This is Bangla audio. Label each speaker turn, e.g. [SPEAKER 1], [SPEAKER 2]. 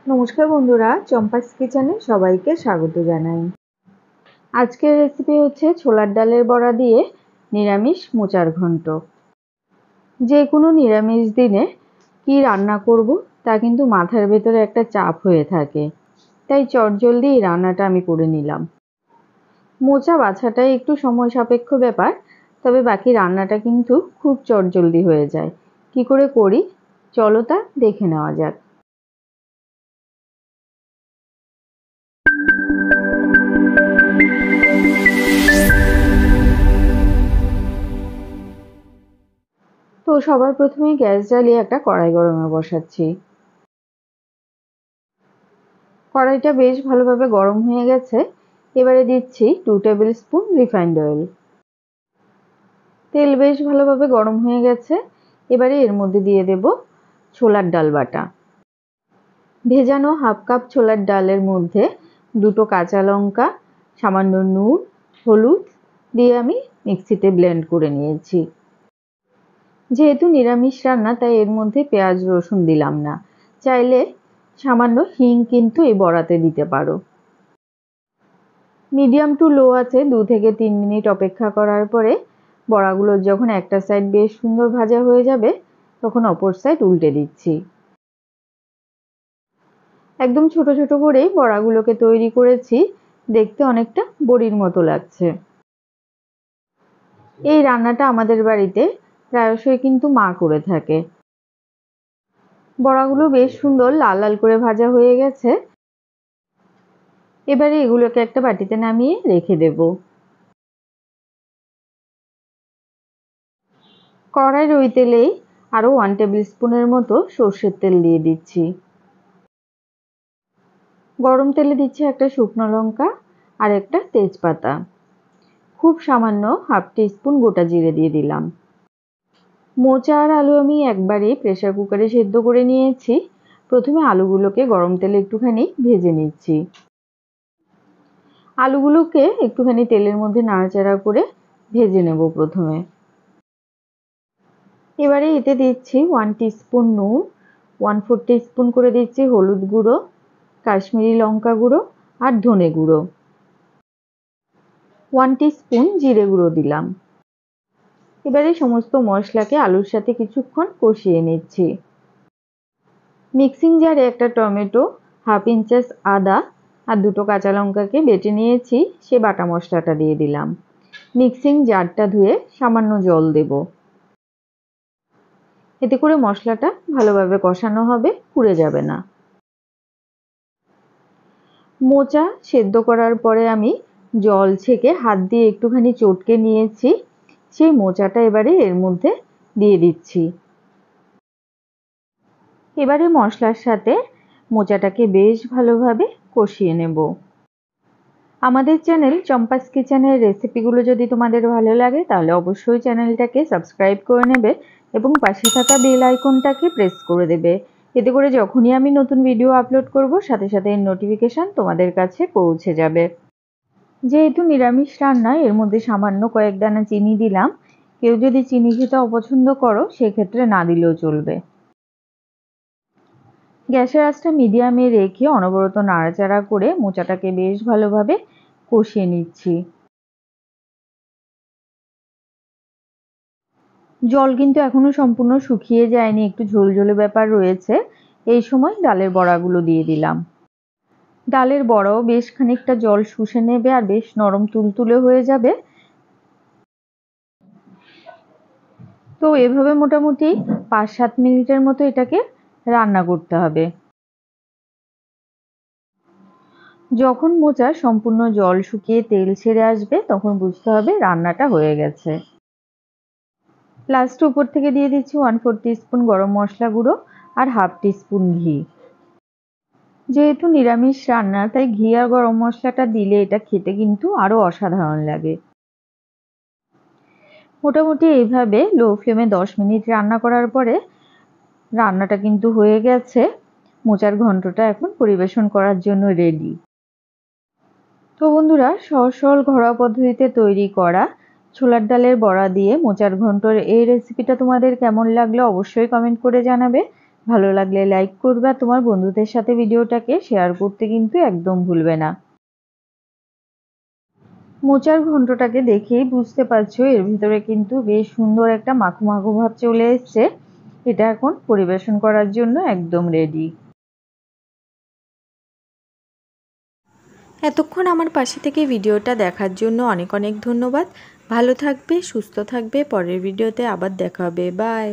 [SPEAKER 1] নমস্কার বন্ধুরা, চম্পাস কিচেনে সবাইকে স্বাগত জানাই। আজকের রেসিপি হচ্ছে ছোলার ডালের বড়া দিয়ে নিরামিষ মোচার ঘন্ট। যে কোনো নিরামিষ দিনে কি রান্না করব তা কিন্তু মাথার ভেতরে একটা চাপ হয়ে থাকে, তাই চটজলদি এই রান্নাটা আমি করে নিলাম। মোচা বাছাটাই একটু সময় সাপেক্ষ ব্যাপার, তবে বাকি রান্নাটা কিন্তু খুব চটজলদি হয়ে যায়। কি করে করি চলো তা দেখে নেওয়া যাক। তো সবার প্রথমে গ্যাস জ্বালিয়ে একটা কড়াই গরমে বসাচ্ছি। কড়াইটা বেশ ভালোভাবে গরম হয়ে গেছে। এবারে দিচ্ছি 2 টেবিল স্পুন রিফাইন্ড অয়েল। তেল বেশ ভালোভাবে গরম হয়ে গেছে। এবারে এর মধ্যে দিয়ে দেব ছোলার ডাল বাটা। ভেজানো হাফ কাপ ছোলার ডালের মধ্যে দুটো কাঁচা লঙ্কা, সামান্য নুন, হলুদ দিয়ে আমি মিক্সিতে ব্লেন্ড করে নিয়েছি। যেহেতু নিরামিষ রান্না তাই এর মধ্যে পেঁয়াজ রসুন দিলাম না, চাইলে সামান্য হিং কিন্তু এই বড়াতে দিতে পারো। মিডিয়াম টু লো আছে 2 থেকে 3 মিনিট অপেক্ষা করার পরে বড়াগুলোর যখন একটা সাইড বেশ সুন্দর ভাজা হয়ে যাবে তখন অপর সাইড উল্টে দিচ্ছি। একদম ছোট ছোট করেই বড়াগুলোকে তৈরি করেছি, দেখতে অনেকটা বড়ির মতো লাগছে। এই রান্নাটা আমাদের বাড়িতে প্রায়শই কিন্তু মা করে থাকে। বড়াগুলো বেশ সুন্দর লাল লাল করে ভাজা হয়ে গেছে। এবারে এগুলোকে একটা বাটিতে নামিয়ে রেখে দেব। কড়াইয়ের ওই তেলেই আরও 1 টেবিল স্পুনের মতো সর্ষের তেল দিয়ে দিচ্ছি। গরম তেলে দিচ্ছি একটা শুকনো লঙ্কা আর একটা তেজপাতা। খুব সামান্য হাফ টিস্পুন গোটা জিরে দিয়ে দিলাম। মোচা আর আলু আমি একবারেই প্রেসার কুকারে সেদ্ধ করে নিয়েছি। প্রথমে আলুগুলোকে গরম তেলে একটুখানি ভেজে নিচ্ছি। আলুগুলোকে একটুখানি তেলের মধ্যে নাড়াচাড়া করে ভেজে নেব প্রথমে। এবারে এতে দিচ্ছি 1 টিস্পুন নুন, 1/4 টিস্পুন করে দিচ্ছি হলুদ গুঁড়ো, কাশ্মীরি লঙ্কা গুঁড়ো আর ধনে গুঁড়ো, 1 টিস্পুন জিরে গুঁড়ো দিলাম। এবারে সমস্ত মশলাকে আলুর সাথে কিছুক্ষণ কষিয়ে নিচ্ছি। মিক্সিং জারে একটা টমেটো, হাফ ইঞ্চাস আদা আর দুটো কাঁচা লঙ্কাকে বেটে নিয়েছি, সে বাটা মশলাটা দিয়ে দিলাম। মিক্সিং জারটা ধুয়ে সামান্য জল দেব। এতে করে মশলাটা ভালোভাবে কষানো হবে, পুড়ে যাবে না। মোচা সেদ্ধ করার পরে আমি জল ছেঁকে হাত দিয়ে একটুখানি চটকে নিয়েছি, সেই মোচাটা এবারে এর মধ্যে দিয়ে দিচ্ছি। এবারে মশলার সাথে মোচাটাকে বেশ ভালোভাবে কষিয়ে নেব। আমাদের চ্যানেল চম্পাস কিচেনের রেসিপিগুলো যদি তোমাদের ভালো লাগে তাহলে অবশ্যই চ্যানেলটাকে সাবস্ক্রাইব করে নেবে এবং পাশে থাকা বেল আইকনটাকে প্রেস করে দেবে। এতে করে যখনই আমি নতুন ভিডিও আপলোড করব সাথে সাথে এর নোটিফিকেশান তোমাদের কাছে পৌঁছে যাবে। যেহেতু নিরামিষ রান্না এর মধ্যে সামান্য কয়েক দানা চিনি দিলাম। কেউ যদি চিনি খেতে অপছন্দ করো সেক্ষেত্রে না দিলেও চলবে। গ্যাসের আঁচটা মিডিয়ামে রেখে অনবরত নাড়াচাড়া করে মোচাটাকে বেশ ভালোভাবে কষিয়ে নিচ্ছি। জল কিন্তু এখনো সম্পূর্ণ শুকিয়ে যায়নি, একটু ঝোলঝোলে ব্যাপার রয়েছে। এই সময় ডালের বড়াগুলো দিয়ে দিলাম। ডালের বড়াও বেশ খানিকটা জল শুষে নেবে আর বেশ নরম তুলতুলে হয়ে যাবে। তো এভাবে মোটামুটি 5-7 মিনিটের মতো এটাকে রান্না করতে হবে। যখন মোচা সম্পূর্ণ জল শুকিয়ে তেল ছেড়ে আসবে তখন বুঝতে হবে রান্নাটা হয়ে গেছে। লাস্টে উপর থেকে দিয়ে দিচ্ছি 1/4 টিস্পুন গরম মশলা গুঁড়ো আর হাফ টিস্পুন ঘি। যেহেতু নিরামিষ রান্না তাই ঘি আর গরম মশলাটা দিলে এটা খেতে কিন্তু আরো অসাধারণ লাগে। মোটামুটি এইভাবে লো ফ্লেমে 10 মিনিট রান্না করার পরে রান্নাটা কিন্তু হয়ে গেছে। মোচার ঘন্টটা এখন পরিবেশন করার জন্য রেডি। তো বন্ধুরা, সহজ সরল ঘরোয়া পদ্ধতিতে তৈরি করা ছোলার ডালের বড়া দিয়ে মোচার ঘন্টর এই রেসিপিটা তোমাদের কেমন লাগলো অবশ্যই কমেন্ট করে জানাবে। ভালো লাগলে লাইক করবে, আর তোমার বন্ধুদের সাথে ভিডিওটাকে শেয়ার করতে কিন্তু একদম ভুলবে না। মোচার ঘন্টটাকে দেখেই বুঝতে পারছো এর ভিতরে কিন্তু বেশ সুন্দর একটা মাখো মাখো ভাব চলে এসছে। এটা এখন পরিবেশন করার জন্য একদম রেডি।
[SPEAKER 2] এতক্ষণ আমার পাশে থেকে ভিডিওটা দেখার জন্য অনেক অনেক ধন্যবাদ। ভালো থাকবে, সুস্থ থাকবে। পরের ভিডিওতে আবার দেখা হবে। বাই।